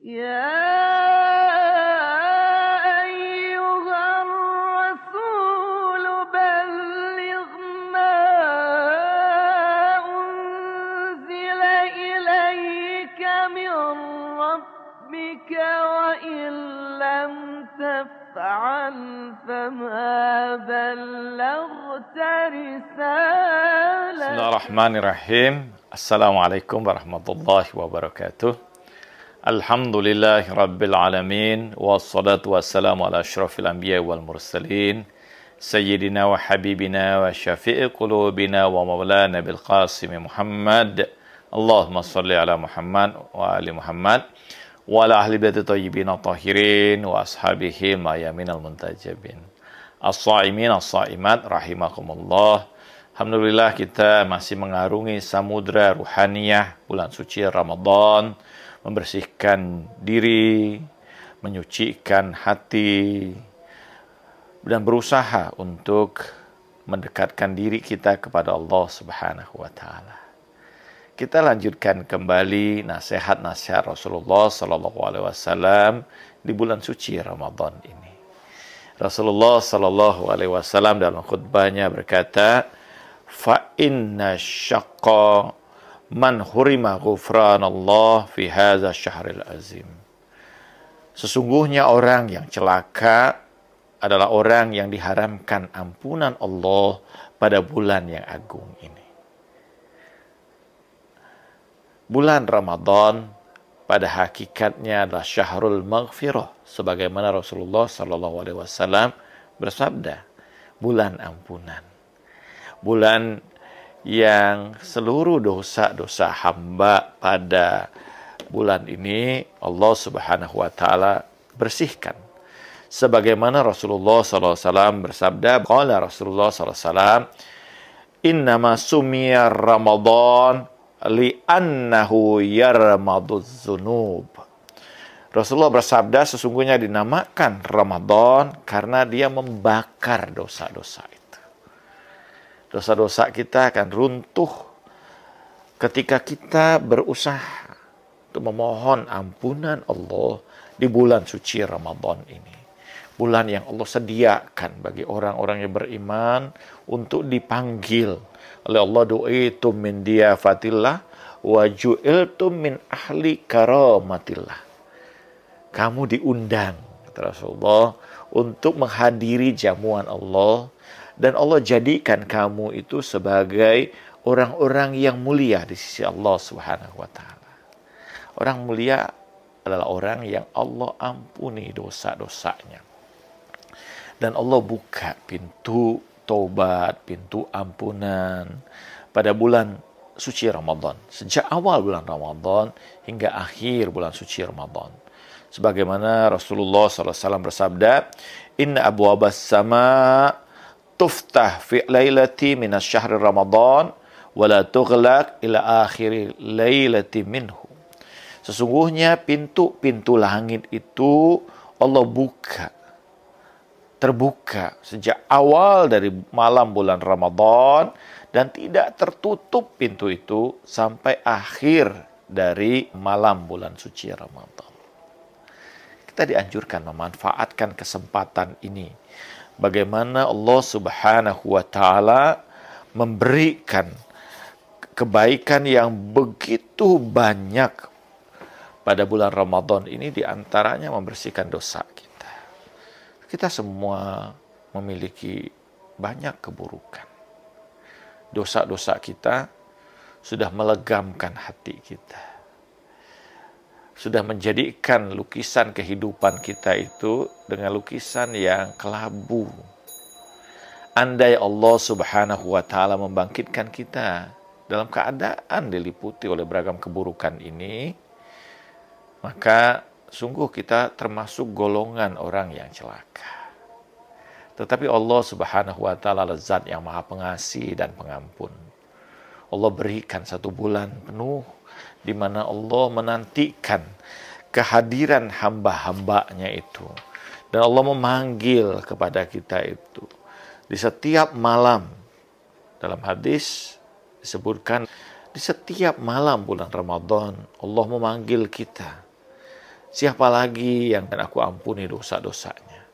يا أيها الرسول بلغ ما أنزل إليك من ربك وإن لم تفعل فما بلغت رسالته. Bismillahirrahmanirrahim. Assalamualaikum warahmatullahi wabarakatuh. Alhamdulillahi rabbil alamin. Wassalatu wassalamu ala asyrafil anbiya wal mursalin. Sayyidina wa habibina wa syafi'i qulubina wa maulana bil qasim Muhammad. Allahumma salli ala Muhammad wa ali Muhammad. Wa ala ahli baiti tayyibin tahirin wa ashabihi mayaminal muntajabin. As-sa'imin as-sa'imat rahimakumullah. Alhamdulillah kita masih mengarungi samudra ruhaniyah bulan suci Ramadan, membersihkan diri, menyucikan hati, dan berusaha untuk mendekatkan diri kita kepada Allah Subhanahu wa Ta'ala. Kita lanjutkan kembali nasihat-nasihat Rasulullah Sallallahu Alaihi Wasallam di bulan suci Ramadan ini. Rasulullah Sallallahu Alaihi Wasallam dalam khutbahnya berkata, fa inna syaqqa man hurima ghufranallah fi hadza syahril azim. Sesungguhnya orang yang celaka adalah orang yang diharamkan ampunan Allah pada bulan yang agung ini. Bulan Ramadan pada hakikatnya adalah syahrul maghfirah, sebagaimana Rasulullah sallallahu alaihi wasallam bersabda, bulan ampunan. Bulan yang seluruh dosa-dosa hamba pada bulan ini Allah Subhanahu wa Ta'ala bersihkan. Sebagaimana Rasulullah sallallahu alaihi wasallam bersabda, qala Rasulullah sallallahu alaihi wasallam, innama sumiya Ramadan li'annahu yarmaduz dzunub. Rasulullah bersabda, sesungguhnya dinamakan Ramadan karena dia membakar dosa-dosa itu. Dosa-dosa kita akan runtuh ketika kita berusaha untuk memohon ampunan Allah di bulan suci Ramadan ini. Bulan yang Allah sediakan bagi orang-orang yang beriman untuk dipanggil oleh Allah, du'itum min diyafatillah wa ju'iltum min ahli karamatillah. Kamu diundang, kata Rasulullah, untuk menghadiri jamuan Allah, dan Allah jadikan kamu itu sebagai orang-orang yang mulia di sisi Allah Subhanahu wa Ta'ala. Orang mulia adalah orang yang Allah ampuni dosa-dosanya. Dan Allah buka pintu taubat, pintu ampunan pada bulan suci Ramadan. Sejak awal bulan Ramadan hingga akhir bulan suci Ramadan. Sebagaimana Rasulullah SAW bersabda, inna abwabas sama tuftah fi lailati minas syahri Ramadan wa la tughlaq ila akhiri lailati minhu. Sesungguhnya pintu-pintu langit itu Allah terbuka sejak awal dari malam bulan Ramadan dan tidak tertutup pintu itu sampai akhir dari malam bulan suci Ramadan. Kita dianjurkan memanfaatkan kesempatan ini. Bagaimana Allah Subhanahu wa Ta'ala memberikan kebaikan yang begitu banyak pada bulan Ramadan ini, diantaranya membersihkan dosa kita. Kita semua memiliki banyak keburukan. Dosa-dosa kita sudah melegamkan hati kita. Sudah menjadikan lukisan kehidupan kita itu dengan lukisan yang kelabu. Andai Allah Subhanahu wa Ta'ala membangkitkan kita dalam keadaan diliputi oleh beragam keburukan ini, maka sungguh kita termasuk golongan orang yang celaka. Tetapi Allah Subhanahu wa Ta'ala adalah Zat yang Maha Pengasih dan Pengampun. Allah berikan satu bulan penuh di mana Allah menantikan kehadiran hamba-hambanya itu. Dan Allah memanggil kepada kita itu. Di setiap malam, dalam hadis disebutkan, di setiap malam bulan Ramadan, Allah memanggil kita. Siapa lagi yang akan aku ampuni dosa-dosanya?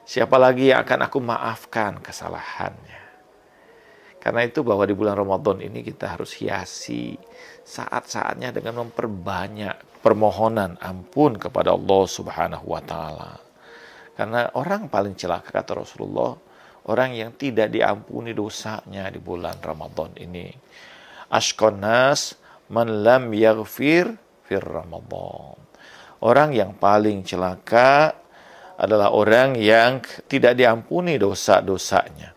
Siapa lagi yang akan aku maafkan kesalahannya? Karena itu bahwa di bulan Ramadan ini kita harus hiasi saat-saatnya dengan memperbanyak permohonan ampun kepada Allah Subhanahu wa taala. Karena orang paling celaka, kata Rasulullah, orang yang tidak diampuni dosanya di bulan Ramadan ini. Ashqan nas man lam yaghfir fir Ramadan. Orang yang paling celaka adalah orang yang tidak diampuni dosa-dosanya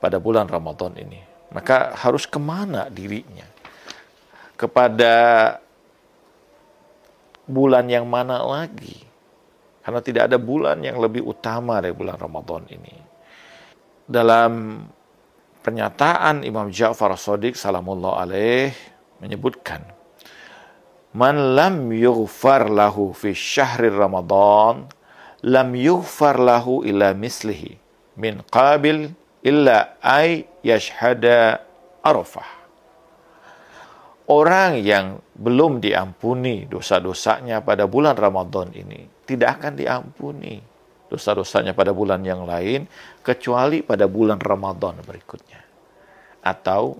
pada bulan Ramadan ini. Maka harus kemana dirinya? Kepada bulan yang mana lagi? Karena tidak ada bulan yang lebih utama dari bulan Ramadan ini. Dalam pernyataan Imam Ja'far Shadiq salamullah alaih menyebutkan, man lam yughfar lahu fi syahri Ramadan lam yughfar lahu illa mislihi min qabil illa ay yashhada Arafah. Orang yang belum diampuni dosa-dosanya pada bulan Ramadan ini tidak akan diampuni dosa-dosanya pada bulan yang lain kecuali pada bulan Ramadan berikutnya. Atau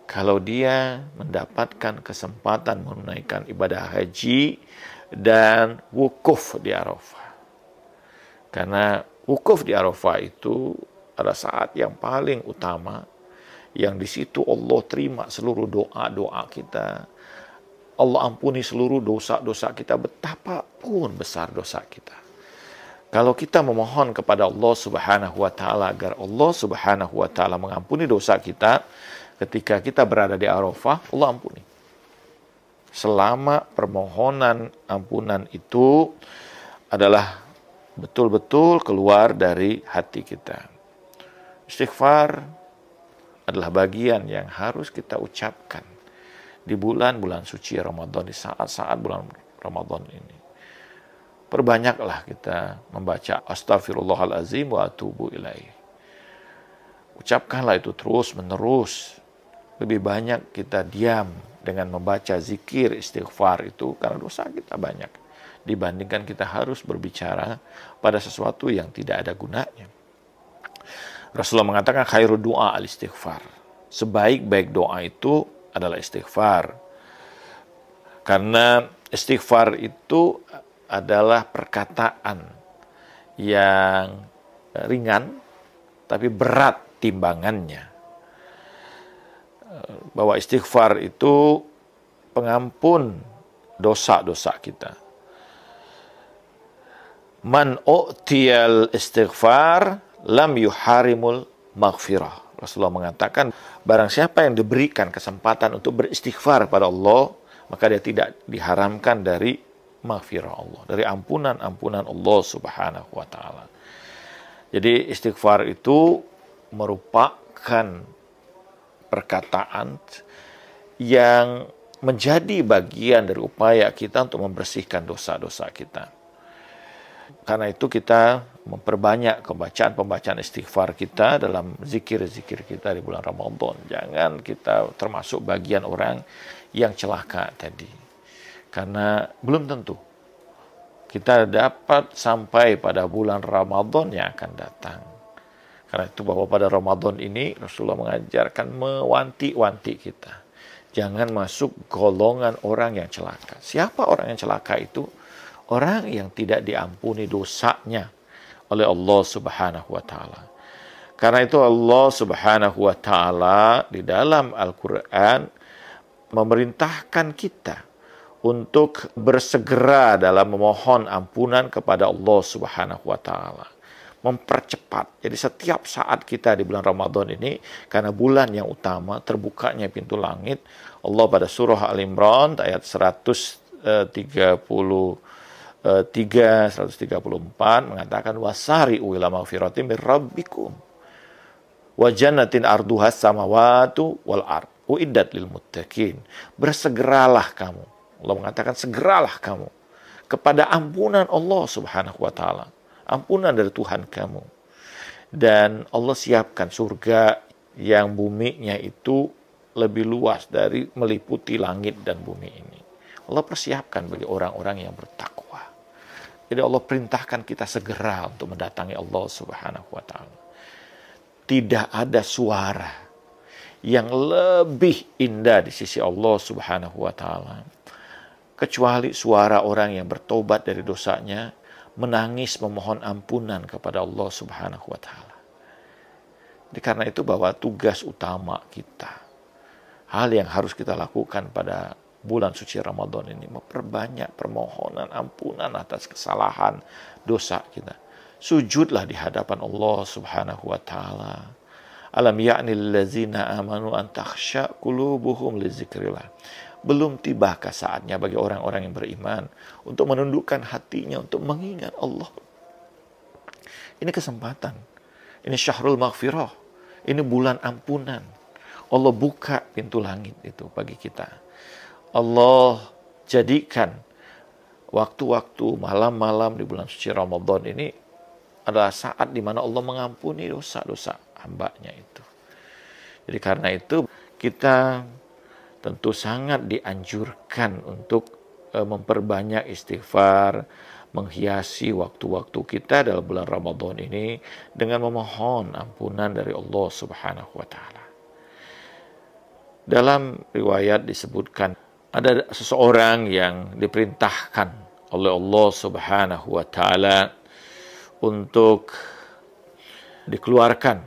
kalau dia mendapatkan kesempatan menunaikan ibadah haji dan wukuf di Arafah. Karena wukuf di Arafah itu adalah saat yang paling utama, yang di situ Allah terima seluruh doa-doa kita. Allah ampuni seluruh dosa-dosa kita, betapapun besar dosa kita. Kalau kita memohon kepada Allah Subhanahu wa taala agar Allah Subhanahu wa taala mengampuni dosa kita, ketika kita berada di Arafah, Allah ampuni. Selama permohonan ampunan itu adalah betul-betul keluar dari hati kita. Istighfar adalah bagian yang harus kita ucapkan di bulan-bulan suci Ramadan, di saat-saat bulan Ramadan ini. Perbanyaklah kita membaca Astaghfirullahalazim wa atubu ilaih. Ucapkanlah itu terus menerus. Lebih banyak kita diam dengan membaca zikir istighfar itu karena dosa kita banyak dibandingkan kita harus berbicara pada sesuatu yang tidak ada gunanya. Rasulullah mengatakan khairu doa al-istighfar. Sebaik-baik doa itu adalah istighfar. Karena istighfar itu adalah perkataan yang ringan tapi berat timbangannya. Bahwa istighfar itu pengampun dosa-dosa kita. Man u'tiyal istighfar lam yuharimul maghfirah. Rasulullah mengatakan, barang siapa yang diberikan kesempatan untuk beristighfar pada Allah, maka dia tidak diharamkan dari maghfirah Allah, dari ampunan-ampunan Allah Subhanahu wa taala. Jadi istighfar itu merupakan perkataan yang menjadi bagian dari upaya kita untuk membersihkan dosa-dosa kita. Karena itu kita memperbanyak pembacaan istighfar kita dalam zikir-zikir kita di bulan Ramadan. Jangan kita termasuk bagian orang yang celaka tadi. Karena belum tentu kita dapat sampai pada bulan Ramadan yang akan datang. Karena itu bahwa pada Ramadan ini Rasulullah mengajarkan mewanti-wanti kita. Jangan masuk golongan orang yang celaka. Siapa orang yang celaka itu? Orang yang tidak diampuni dosanya oleh Allah Subhanahu wa taala. Karena itu Allah Subhanahu wa taala di dalam Al-Qur'an memerintahkan kita untuk bersegera dalam memohon ampunan kepada Allah Subhanahu wa taala. Mempercepat. Jadi setiap saat kita di bulan Ramadan ini, karena bulan yang utama, terbukanya pintu langit, Allah pada surah Al-Imran ayat 134 mengatakan wasari'u ila maghfiratin mir rabbikum wa jannatin arduhas samawatu wal ard uiddat lil muttaqin. Bersegeralah kamu. Allah mengatakan segeralah kamu kepada ampunan Allah Subhanahu wa taala. Ampunan dari Tuhan kamu. Dan Allah siapkan surga yang buminya itu lebih luas dari meliputi langit dan bumi ini. Allah persiapkan bagi orang-orang yang bertakwa. Jadi Allah perintahkan kita segera untuk mendatangi Allah Subhanahu wa taala. Tidak ada suara yang lebih indah di sisi Allah Subhanahu wa taala kecuali suara orang yang bertobat dari dosanya, menangis memohon ampunan kepada Allah Subhanahu wa taala. Jadi karena itu bahwa tugas utama kita, hal yang harus kita lakukan pada bulan suci Ramadan ini, memperbanyak permohonan ampunan atas kesalahan dosa kita. Sujudlah di hadapan Allah Subhanahu wa taala. Alam ya'nil ladzina amanu an takhsha qulubuhum li dzikrillah. Belum tibakah saatnya bagi orang-orang yang beriman untuk menundukkan hatinya untuk mengingat Allah. Ini kesempatan. Ini syahrul maghfirah. Ini bulan ampunan. Allah buka pintu langit itu bagi kita. Allah jadikan waktu-waktu malam-malam di bulan suci Ramadan ini adalah saat di mana Allah mengampuni dosa-dosa hambanya itu. Jadi karena itu kita tentu sangat dianjurkan untuk memperbanyak istighfar, menghiasi waktu-waktu kita dalam bulan Ramadan ini dengan memohon ampunan dari Allah Subhanahu wa taala. Dalam riwayat disebutkan ada seseorang yang diperintahkan oleh Allah Subhanahu wa taala untuk dikeluarkan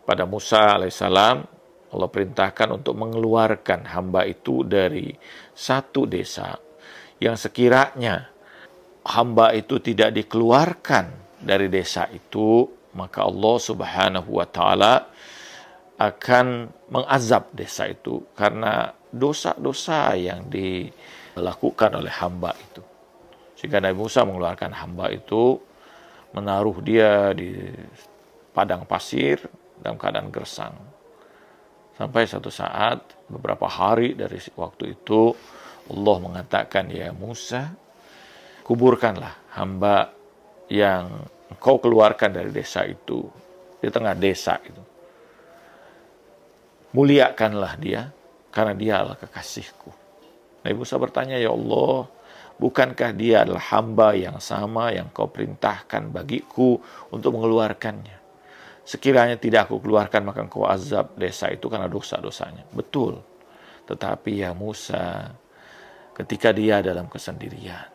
pada Musa alaihissalam. Allah perintahkan untuk mengeluarkan hamba itu dari satu desa yang sekiranya hamba itu tidak dikeluarkan dari desa itu, maka Allah Subhanahu wa taala akan mengazab desa itu karena dosa-dosa yang dilakukan oleh hamba itu. Sehingga Nabi Musa mengeluarkan hamba itu, menaruh dia di padang pasir dalam keadaan gersang. Sampai satu saat, beberapa hari dari waktu itu, Allah mengatakan, ya Musa, kuburkanlah hamba yang engkau keluarkan dari desa itu, di tengah desa itu. Muliakanlah dia, karena dia adalah kekasihku. Nabi Musa bertanya, ya Allah, bukankah dia adalah hamba yang sama yang kau perintahkan bagiku untuk mengeluarkannya? Sekiranya tidak aku keluarkan, maka engkau azab desa itu karena dosa-dosanya. Betul. Tetapi ya Musa, ketika dia dalam kesendirian,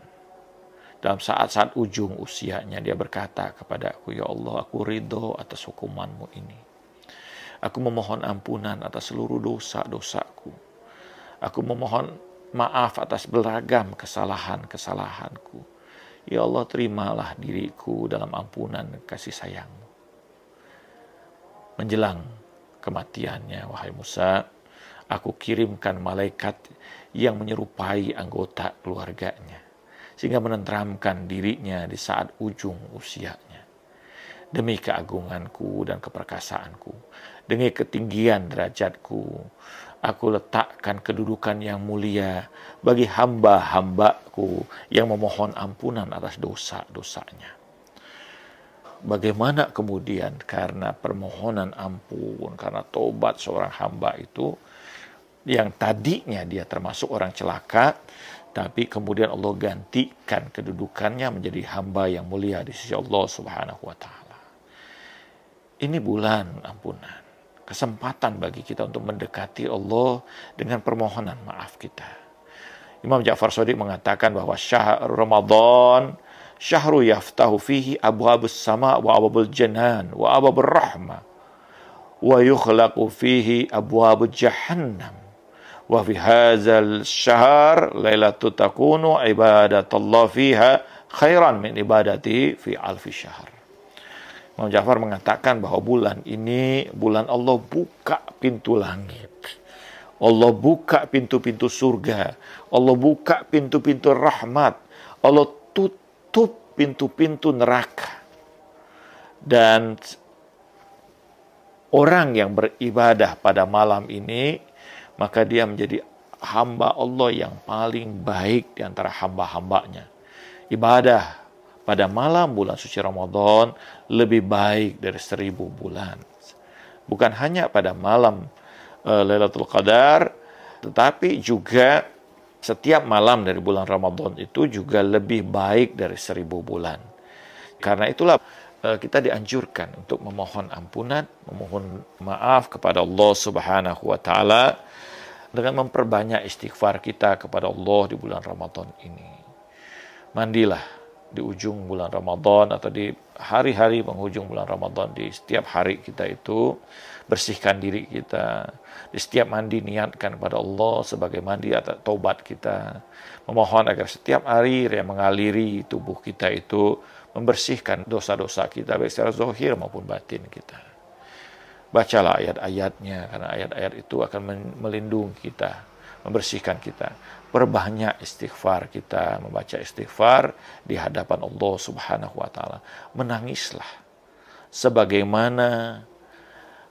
dalam saat-saat ujung usianya, dia berkata kepadaku, ya Allah, aku ridho atas hukumanmu ini. Aku memohon ampunan atas seluruh dosa-dosaku. Aku memohon maaf atas beragam kesalahan-kesalahanku. Ya Allah, terimalah diriku dalam ampunan kasih sayangmu. Menjelang kematiannya, wahai Musa, aku kirimkan malaikat yang menyerupai anggota keluarganya, sehingga menenteramkan dirinya di saat ujung usianya. Demi keagunganku dan keperkasaanku, demi ketinggian derajatku, aku letakkan kedudukan yang mulia bagi hamba-hambaku yang memohon ampunan atas dosa-dosanya. Bagaimana kemudian karena permohonan ampun, karena tobat seorang hamba itu, yang tadinya dia termasuk orang celaka, tapi kemudian Allah gantikan kedudukannya menjadi hamba yang mulia di sisi Allah Subhanahu wa taala. Ini bulan ampunan, kesempatan bagi kita untuk mendekati Allah dengan permohonan maaf kita. Imam Ja'far Shadiq mengatakan bahwa syahr Ramadan syahru yaftahu fihi abwabus sama wa abwabul janan wa abwabur rahmah wa yukhlaqu fihi abwabul jahannam wa fi hadzal syahr lailatul takunu ibadatullah fiha khairan min ibadati fi alfi syahr. Imam Ja'far mengatakan bahwa bulan ini bulan Allah buka pintu langit, Allah buka pintu-pintu surga, Allah buka pintu-pintu rahmat, Allah tutup pintu-pintu neraka. Dan orang yang beribadah pada malam ini, maka dia menjadi hamba Allah yang paling baik di antara hamba-hambanya. Ibadah pada malam bulan suci Ramadan lebih baik dari 1000 bulan. Bukan hanya pada malam Lailatul Qadar, tetapi juga setiap malam dari bulan Ramadan itu juga lebih baik dari 1000 bulan. Karena itulah kita dianjurkan untuk memohon ampunan, memohon maaf kepada Allah Subhanahu wa taala dengan memperbanyak istighfar kita kepada Allah di bulan Ramadan ini. Mandilah di ujung bulan Ramadan atau di hari-hari penghujung bulan Ramadan, di setiap hari kita itu bersihkan diri kita. Di setiap mandi niatkan kepada Allah sebagai mandi atau taubat kita. Memohon agar setiap air yang mengaliri tubuh kita itu membersihkan dosa-dosa kita baik secara zahir maupun batin kita. Bacalah ayat-ayatnya, karena ayat-ayat itu akan melindungi kita, membersihkan kita. Perbanyak istighfar kita, membaca istighfar di hadapan Allah Subhanahu wa taala. Menangislah sebagaimana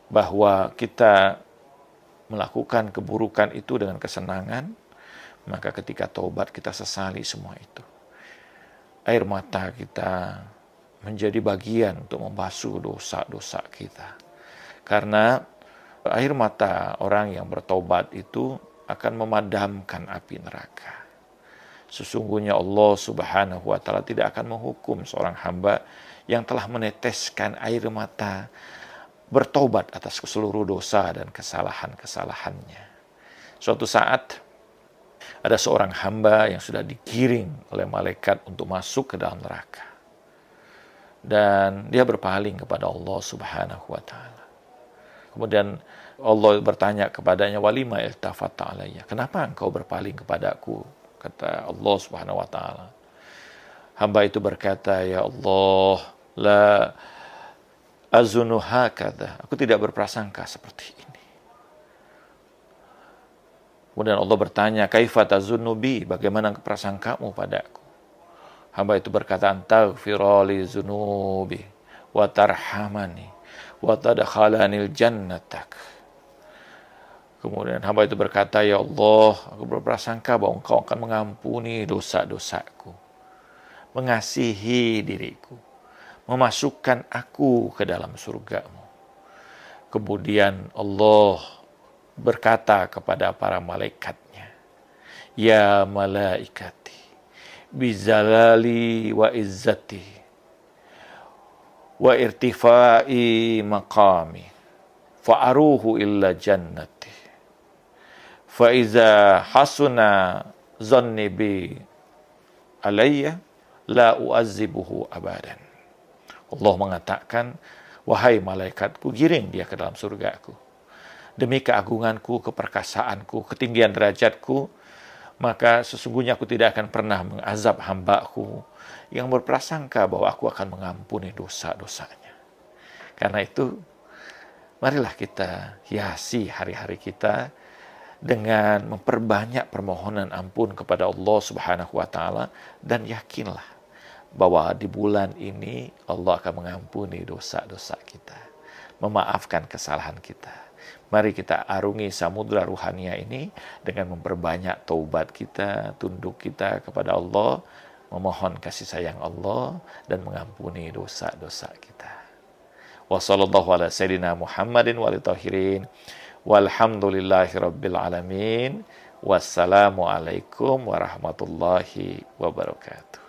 bahwa kita melakukan keburukan itu dengan kesenangan, maka ketika taubat kita sesali semua itu. Air mata kita menjadi bagian untuk membasuh dosa-dosa kita. Karena air mata orang yang bertobat itu akan memadamkan api neraka. Sesungguhnya Allah Subhanahu wa taala tidak akan menghukum seorang hamba yang telah meneteskan air mata bertobat atas seluruh dosa dan kesalahan-kesalahannya. Suatu saat ada seorang hamba yang sudah digiring oleh malaikat untuk masuk ke dalam neraka. Dan dia berpaling kepada Allah Subhanahu wa taala. Kemudian Allah bertanya kepadanya, "Walima iltafata alayya?" Kenapa engkau berpaling kepadaku? Kata Allah Subhanahu wa taala. Hamba itu berkata, "Ya Allah, la azunu hakadha." Aku tidak berprasangka seperti ini. Kemudian Allah bertanya, "Kaifa tazunnu bi?" Bagaimana prasangkamu padaku? Hamba itu berkata, "Antaghfirali zunubi wa tarhamani wa tadkhalanil jannatak." Kemudian hamba itu berkata, "Ya Allah, aku berprasangka bahwa Engkau akan mengampuni dosa-dosaku, mengasihi diriku, memasukkan aku ke dalam surga-Mu." Kemudian Allah berkata kepada para malaikatnya, "Ya malaikati, bizalali wa izzati wa irtifai maqami fa'aruhu illa jannati fa iza hasuna zanni bi alayya la uazzibuhu abadan." Allah mengatakan, "Wahai malaikatku, giring dia ke dalam surgaku. Demi keagunganku, keperkasaanku, ketinggian derajatku, maka sesungguhnya aku tidak akan pernah mengazab hambaku yang berprasangka bahwa aku akan mengampuni dosa-dosanya." Karena itu, marilah kita hiasi hari-hari kita dengan memperbanyak permohonan ampun kepada Allah Subhanahu wa taala, dan yakinlah bahwa di bulan ini Allah akan mengampuni dosa-dosa kita, memaafkan kesalahan kita. Mari kita arungi samudra ruhania ini dengan memperbanyak taubat kita, tunduk kita kepada Allah, memohon kasih sayang Allah, dan mengampuni dosa-dosa kita. Wa sallallahu ala sayyidina Muhammadin wa alihi tahirin. Walhamdulillahi rabbil alamin. Wassalamualaikum warahmatullahi wabarakatuh.